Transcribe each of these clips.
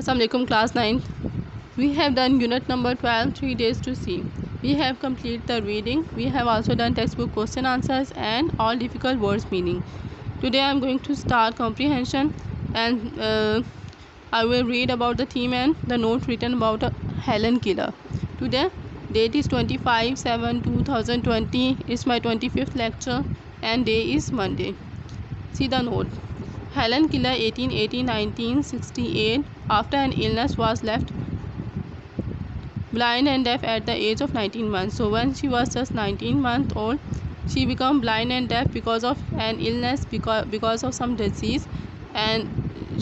Assalamualaikum class 9. We have done unit number 12, 3 days to see. We have completed the reading. We have also done textbook question answers and all difficult words meaning. Today I am going to start comprehension, and I will read about the theme and the note written about Helen Keller. Today date is 25/7/2020. It's my 25th lecture and day is Monday. See the note. Helen Keller 1880-1968 after an illness was left blind and deaf at the age of 19 months. So when she was just 19 months old, she became blind and deaf because of an illness, because of some disease, and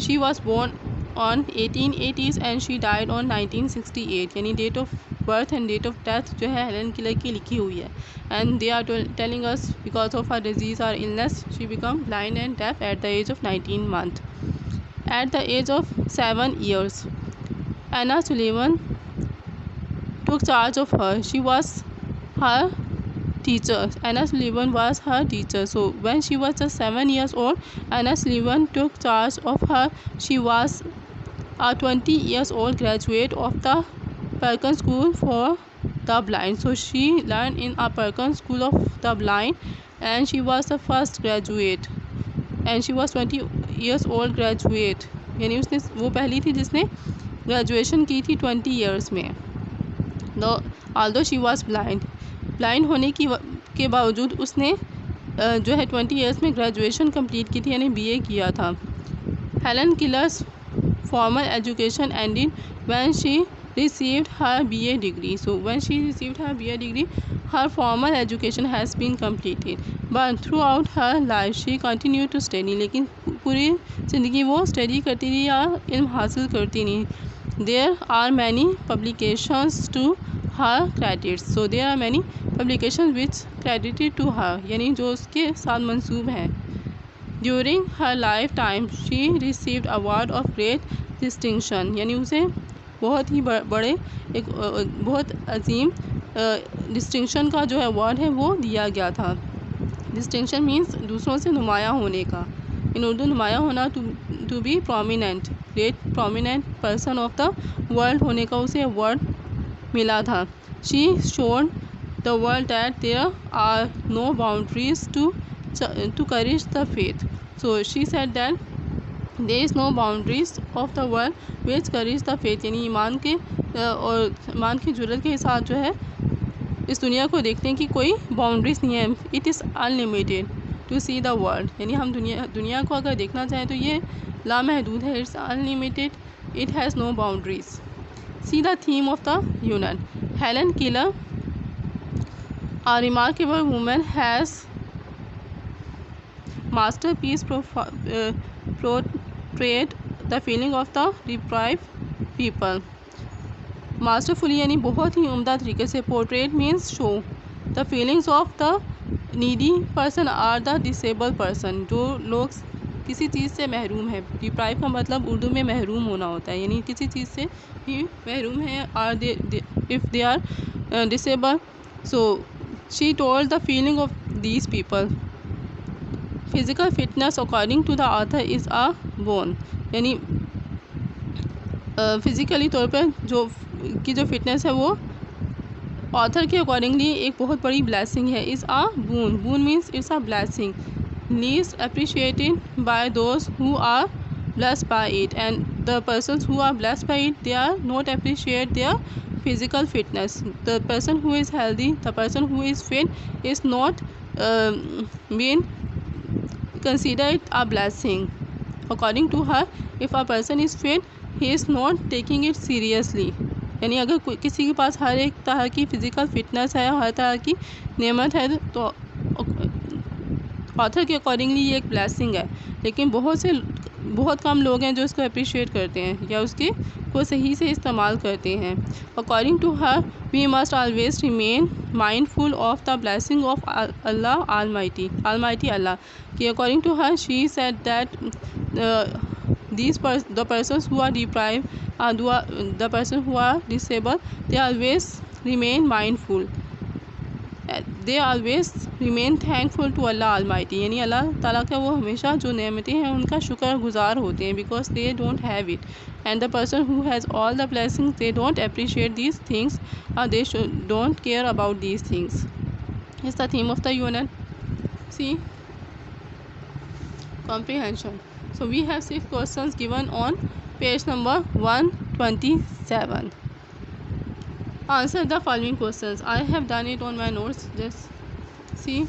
she was born on 1880s and she died on 1968. यानी date of birth and date of death जो है Helen Keller की लिखी हुई है, and they are telling us because of her disease और illness she become blind and deaf at the age of 19 months. At the age of 7 years, Anna Sullivan took charge of her. She was her teacher. Anna Sullivan was her teacher. So when she was just 7 years old, Anna Sullivan took charge of her. She was a 20 years old graduate of the Perkins School for the Blind. So she learned in a Perkins School of the Blind, and she was the first graduate, and she was 20 years old graduate. यानी उसने वो पहली थी जिसने graduation की थी 20 years में. Although she was blind होने के बावजूद उसने जो है 20 years में ग्रेजुएशन कंप्लीट की थी, यानी BA किया था. Helen killers formal education ended when she received her BA degree. So when she received her BA degree, her formal education has been completed. But throughout her life she continued to study. लेकिन पूरी ज़िंदगी वो study करती रही या इल्म हासिल करती नहीं. There are many publications to her credits. So there are many publications which credited to her, यानी जो उसके साथ मंसूब हैं. During her lifetime she received award of great distinction. यानी उसे बहुत ही बड़े एक बहुत अजीम डिस्टिंक्शन का जो अवार्ड है वो दिया गया था. डिस्टिंक्शन मीन्स दूसरों से नुमाया होने का. इन उर्दू नुमाया होना to be prominent, great prominent person of the world होने का उसे अवार्ड मिला था. She showed the world that there are no boundaries to courage the faith. So she said that there is no boundaries of the world which courage the faith. यानी ईमान के और ईमान की ज़रूरत के साथ जो है इस दुनिया को देखते हैं कि कोई बाउंड्रीज नहीं है. It is unlimited to see the world. यानी हम दुनिया को अगर देखना चाहें तो ये लामहदूद है. It's unlimited, it has no boundaries. See the theme of the unit. Helen Keller a remarkable woman has masterpiece portrayed the feeling of the deprived people. Masterfully यानी बहुत ही उम्दा तरीके से. Portrait means show the feelings of the needy person or the disable person. जो लोग किसी चीज़ से महरूम है. डिप्राइव का मतलब उर्दू में महरूम होना होता है, यानी किसी चीज़ से भी महरूम है. Are they if they are disable. So she told the feeling of these people. Physical fitness according to the author is a boon. यानी फ़िज़िकली तौर पर जो फिटनेस है वो ऑथर के अकॉर्डिंगली एक बहुत बड़ी ब्लेसिंग है. Is a boon. Boon means it's a blessing. Least appreciated by those who are blessed by it, and the persons who are blessed by it they are not appreciate their physical fitness. The person who is healthy, the person who is fit is not been considered a blessing. According to her, if a person is fit, he is not taking it seriously. यानी अगर किसी के पास हर एक तरह की physical fitness है, हर तरह की नेमत है, तो ऑथर के अकॉर्डिंगली ये एक ब्लेसिंग है. लेकिन बहुत कम लोग हैं जो इसको अप्रिशिएट करते हैं या उसके को सही से इस्तेमाल करते हैं. According to her we must always remain mindful of the blessing of Allah almighty Allah. कि according to her she said that the persons who are deprived, the person who are disabled, they always remain mindful. They always remain thankful to Allah Almighty. यानी अल्लाह ताला का वो हमेशा जो नेमतें हैं उनका शुक्र गुज़ार होते हैं. because they don't have it. and the person who has all the blessings, they don't appreciate these things, or they don't care about these things. It's the theme of the unit. See, comprehension. So we have 6 questions given on page number 127. Answer the following questions. I have done it on my notes. Just see.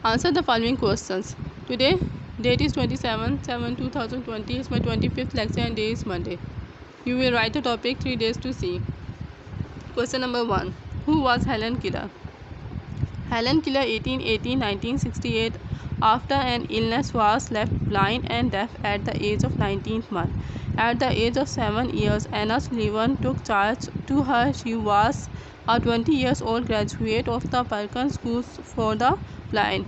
Answer the following questions. Today date is 27/7/2020. It's my 25th lecture and day is Monday. You will write the topic 3 days to see. Question number 1. Who was Helen Keller? Helen Keller 1880-1968. After an illness was left blind and deaf at the age of 19th month. At the age of 7 years, Anna Sullivan took charge to her. She was a 20 years old graduate of the Perkins Schools for the Blind.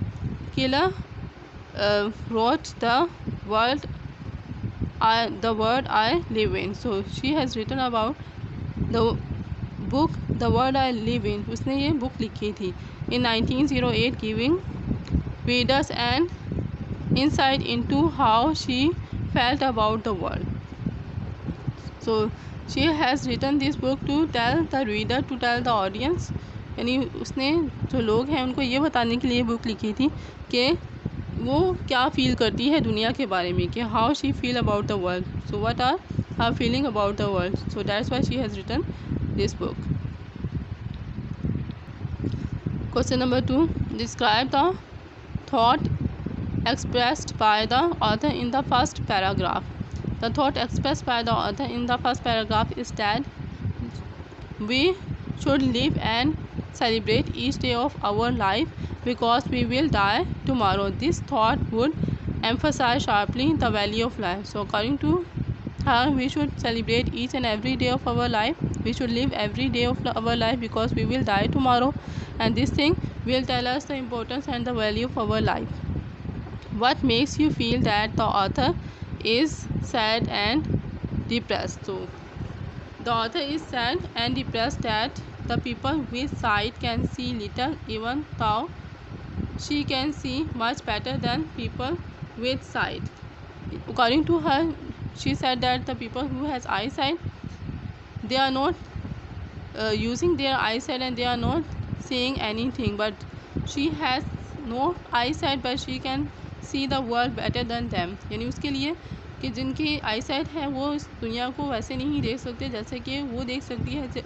Keller wrote the word I live in. So she has written about the book The World I Live In. उसने ये book लिखी थी in 1908, giving readers an insight into how she felt about the world. So she has written this book to tell the reader, to tell the audience, यानी उसने जो लोग हैं उनको ये बताने के लिए बुक लिखी थी कि वो क्या फील करती है दुनिया के बारे में, कि how she feel about the world. So what are her feeling about the world. So that's why she has written this book. Question number 2. Describe the thought expressed by the author in the first paragraph. The thought expressed by the author in the first paragraph is that we should live and celebrate each day of our life because we will die tomorrow. This thought would emphasize sharply the value of life. So according to her, we should celebrate each and every day of our life. We should live every day of our life because we will die tomorrow, and this thing will tell us the importance and the value of our life. What makes you feel that the author is sad and depressed? So the author is sad and depressed that the people with sight can see little, even though she can see much better than people with sight. According to her, she said that the people who has eyesight, they are not using their eyesight and they are not seeing anything, but she has no eyesight but she can see the world better than them. यानी उसके लिए कि जिनकी eyesight है वो इस दुनिया को वैसे नहीं देख सकते जैसे कि वो देख सकती है,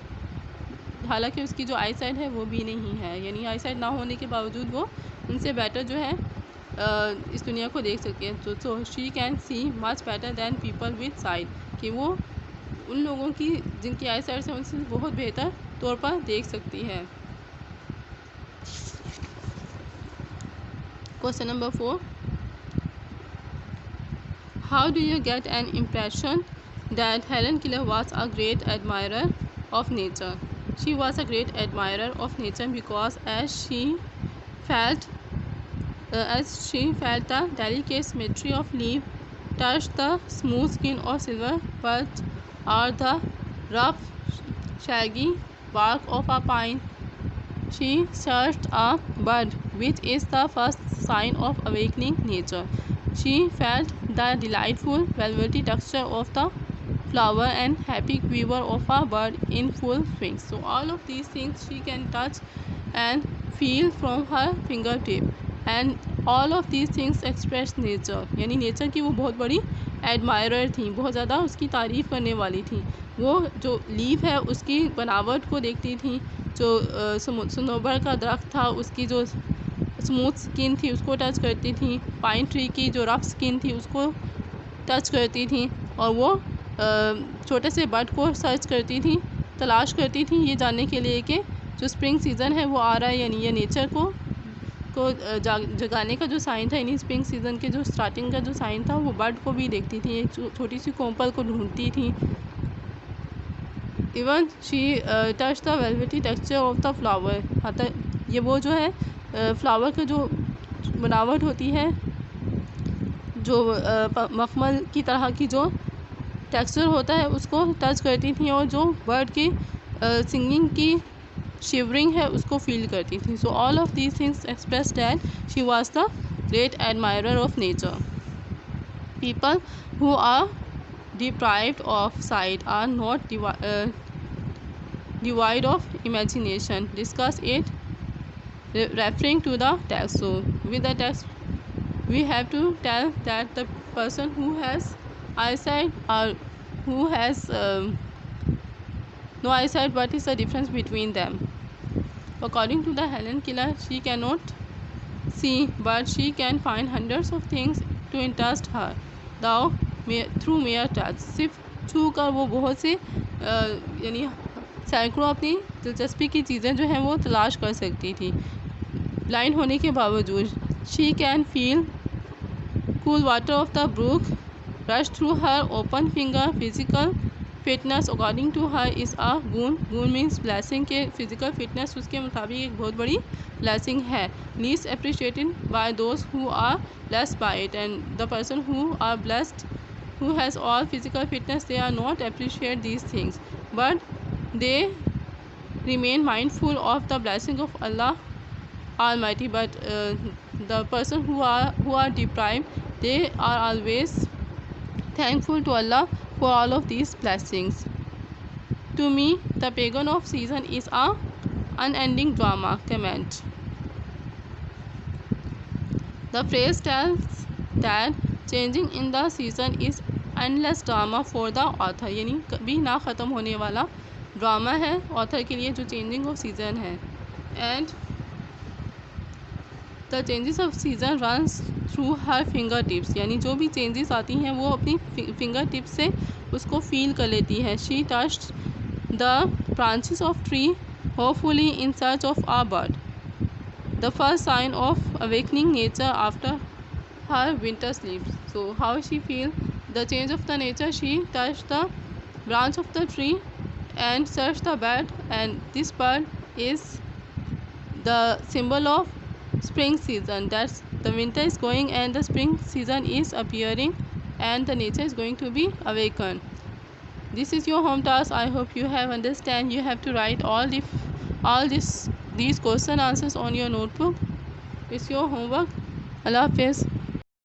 हालांकि उसकी जो आईसाइट है वो भी नहीं है, यानी आईसाइट ना होने के बावजूद वो उनसे बेटर जो है इस दुनिया को देख सकती है. So she can see much better than people with site, कि वो उन लोगों की जिनकी आईसाइट है उनसे बहुत बेहतर तौर पर देख सकती है. Question number 4. How do you get an impression that Helen Keller was a great admirer of nature? She was a great admirer of nature because as she felt the delicate symmetry of leaf touch the smooth skin of silver birch or the rough shaggy bark of a pine. She searched a bud, which is the first sign of awakening nature. She felt the delightful velvety texture of the flower and happy quiver of a bird in full swing. So all of these things she can touch and feel from her fingertip, and all of these things express nature. यानी nature की वो बहुत बड़ी admirer थी, बहुत ज़्यादा उसकी तारीफ़ करने वाली थी. वो जो लीफ है उसकी बनावट को देखती थी, जो सनोबर का दरख्त था उसकी जो स्मूथ स्किन थी उसको टच करती थी, पाइन ट्री की जो रफ स्किन थी उसको टच करती थी, और वो छोटे से बर्ड को सर्च करती थी, तलाश करती थी ये जानने के लिए कि जो स्प्रिंग सीज़न है वो आ रहा है, यानी ये नेचर को जगाने का जो साइन था, यानी स्प्रिंग सीज़न के जो स्टार्टिंग का जो साइन था वो बर्ड को भी देखती थी, एक छोटी सी कोम्पल को ढूंढती थी. Even she touch the velvety texture of the flower. ये वो जो है फ्लावर का जो बनावट होती है, जो मखमल की तरह की जो टेक्सचर होता है उसको टच करती थी, और जो बर्ड की सिंगिंग की शिवरिंग है उसको फील करती थी. So all of these things express that she was the great admirer of nature. People who are deprived of sight are not devoid of imagination. Discuss it referring to the text. So with the text we have to tell that the person who has eyesight or who has no eyesight, what is the difference between them. According to the Helen Keller, she cannot see but she can find hundreds of things to interest her through mayor touch. सिर्फ छू कर वो बहुत से यानी सैकड़ों अपनी दिलचस्पी की चीज़ें जो हैं वो तलाश कर सकती थी ब्लाइंड होने के बावजूद. She can feel cool water of the brook rush through her open finger. Physical fitness according to her is a gun. Gun means blessing के फिजिकल फिटनेस उसके मुताबिक एक बहुत बड़ी ब्लेसिंग है. Least appreciated by those who are blessed by it, and the person who are blessed who has all physical fitness, they are not appreciate these things but they remain mindful of the blessing of Allah Almighty. But the person who are deprived, they are always thankful to Allah for all of these blessings. To me, the pagan of season is a unending drama. Comment. The phrase tells that changing in the season is endless drama for the author. यानी कभी ना ख़त्म होने वाला drama है author के लिए जो चेंजिंग ऑफ सीज़न है. And the changes of season runs through her finger tips. यानी जो भी चेंजेस आती हैं वो अपनी फिंगर टिप्स से उसको फील कर लेती है. She touched the branches of tree hopefully in search of a bird. The first sign of awakening nature after her winter sleep. So how she feel the change of the nature? She touched the branch of the tree and searched the bird, and this bird is the symbol of spring season. That's the winter is going and the spring season is appearing and the nature is going to be awakened. This is your home task. I hope you have understand. You have to write all these question answers on your notebook. It's your homework. Allah Hafiz.